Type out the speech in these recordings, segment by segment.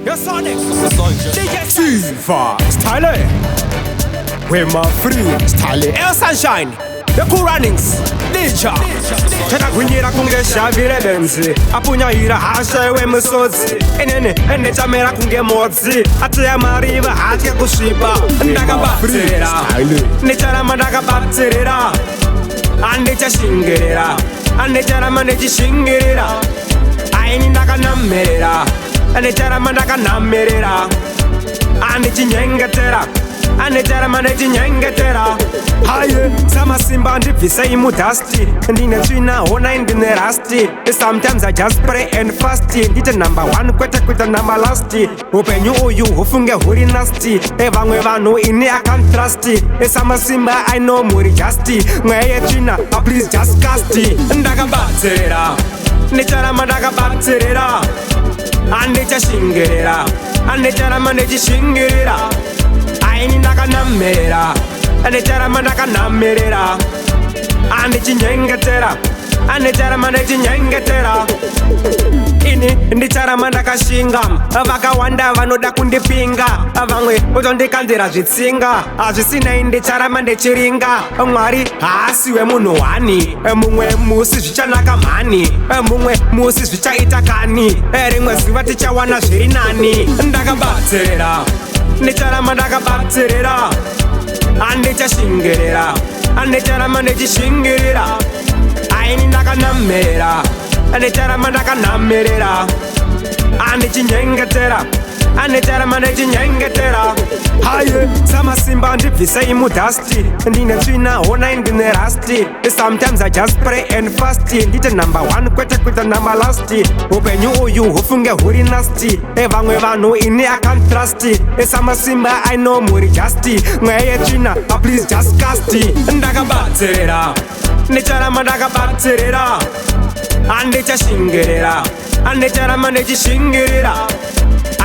Yo Sonic, DJ Silva, Style, with my free Style, El Sunshine, The Cool Runnings, DJ. Tena kunyira kunge shavire benzi, apunya ira hasha we musozi. Ene chamera kunge modzi, atiya mariva hati kushiba. Ndaga batera, nechara mandaga batera, ande chashingera, ande chara mande chishingera. Aini ndaga namerera. Ane chara mandaka namerera, ane chinyengetera, ane chara mane chinyengetera. Haye, sama simba ndipisa imudasti, ndine china hona ndine rasti. Sometimes I just pray and fast. Ndite number one kweta number last. Upenyu uyu ufunge huri nasty. Vamwe vanu ini I can't trust. Sama simba I know muri justi. Mweye china, please just cast. Ndaka batera, nechara mandaka batera. Ande chashingera, ande chara mande chishingera. Aini ndaka namerera, ande chara mandaka namerera. Ande chinyengetera, ande chara mande chinyengetera. Ini ndichara mandaka shingam, vakawanda vanoda kundipinga. Vamwe votondikandira zvitsinga, hazvisina ndichara mande chiringa. Mwari haasiwe munhu wani, mumwe musi zvichanaka mhani, mumwe musi zvichaita kani, rimwe zuva tichawana zviri nani. Ndakabatsirira, ndichara mandakabatsirira, andichashingerera, andichara mande chishingirira. Aini ndakanamerera, andichara mandaka namerera, ande chinyengetera, ande chara mande chinyengetera. Haye, sama simba ndibvisa imudasti, ndine tsvina hona ndine rasti. Sometimes I just pray and fast. Ndite number one kweta number last. Upenyu uyu ufunge huri nasty. Vamwe vanhu ini I can't trust. Sama simba I know muri justi. Mweye tsvina, please just cast. Ndakabatsirira, ndichara mandakabatsirira, ande chashingerera, ande chara mande chishingirira.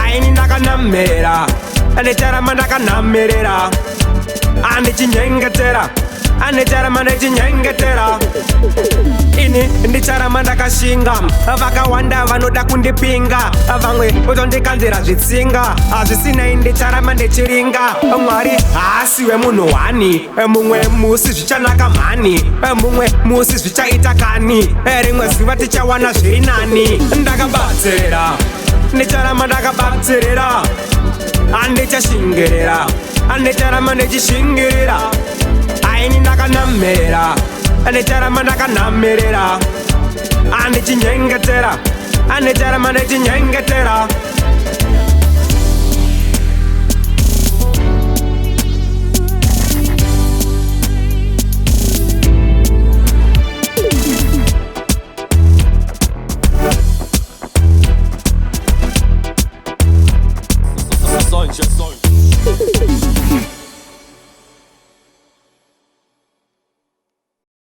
Aini ndakanamerera, ande chara mandaka namerera, ande chinyengetera, ande chara mande chinyengetera. Ini ndichara mandaka shingam, vakawanda vanoda kundipinga. Vamwe votondikandira zvitsinga, hazvisina ndichara mande chiringa. Mwari haasiwe munhu wani, mumwe musi zvichanaka mhani, mumwe musi zvichaita kani, rimwe zuva tichawana zviri nani. Ndakabatsirira, ndichara mandakabatsirira, ande chashingerera, ande chara mande chishingirira. Aini ndakanamerera, ande chara mandaka namerera, ande chinyengetera, ande chara mande chinyengetera. Sonho.